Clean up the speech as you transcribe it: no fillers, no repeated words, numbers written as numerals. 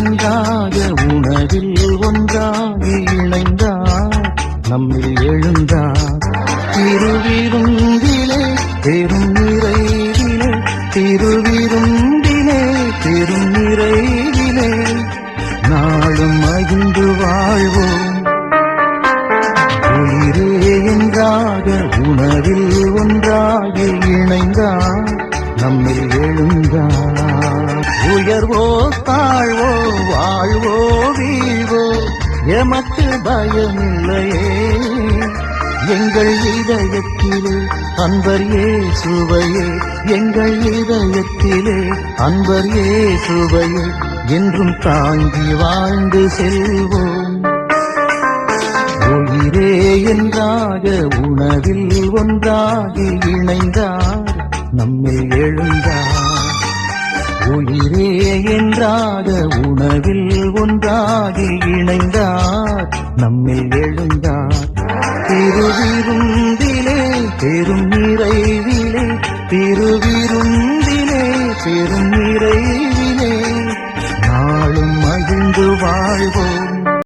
என்றாக உணவில் ஒன்றாகி இணைந்தார் நம்மில் எழுந்தார் திருவிருந்திலே பெரும் நிறைவிலே திருவிருந்திலே பெரும் நிறைவிலே நாளும் மகிழ்ந்து வாழ்வோம் உயிரே என்றாக உணவில் ஒன்றாகி இணைந்தார் நம்மில் எழுந்தார் உயர்வோ தாழ்வோ வாழ்வோ வீழ்வோ எமக்கு பயமில்லையே எங்கள் இதயத்திலே அன்பர் இயேசுவையே எங்கள் இதயத்திலே அன்பர் இயேசுவையே என்றும் தாங்கி வாழ்ந்து செல்வோம் உயிரே என்றாக உணவில் ஒன்றாகி இணைந்தார் நம்மில் எழுந்தார் உயிரே என்றாக உணவில் ஒன்றாகி இணைந்தார் நம்மில் எழுந்தார் திருவிருந்திலே பெரும் நிறைவிலே திருவிருந்திலே பெரும் நிறைவிலே நாளும் மகிழ்ந்து வாழ்வோம்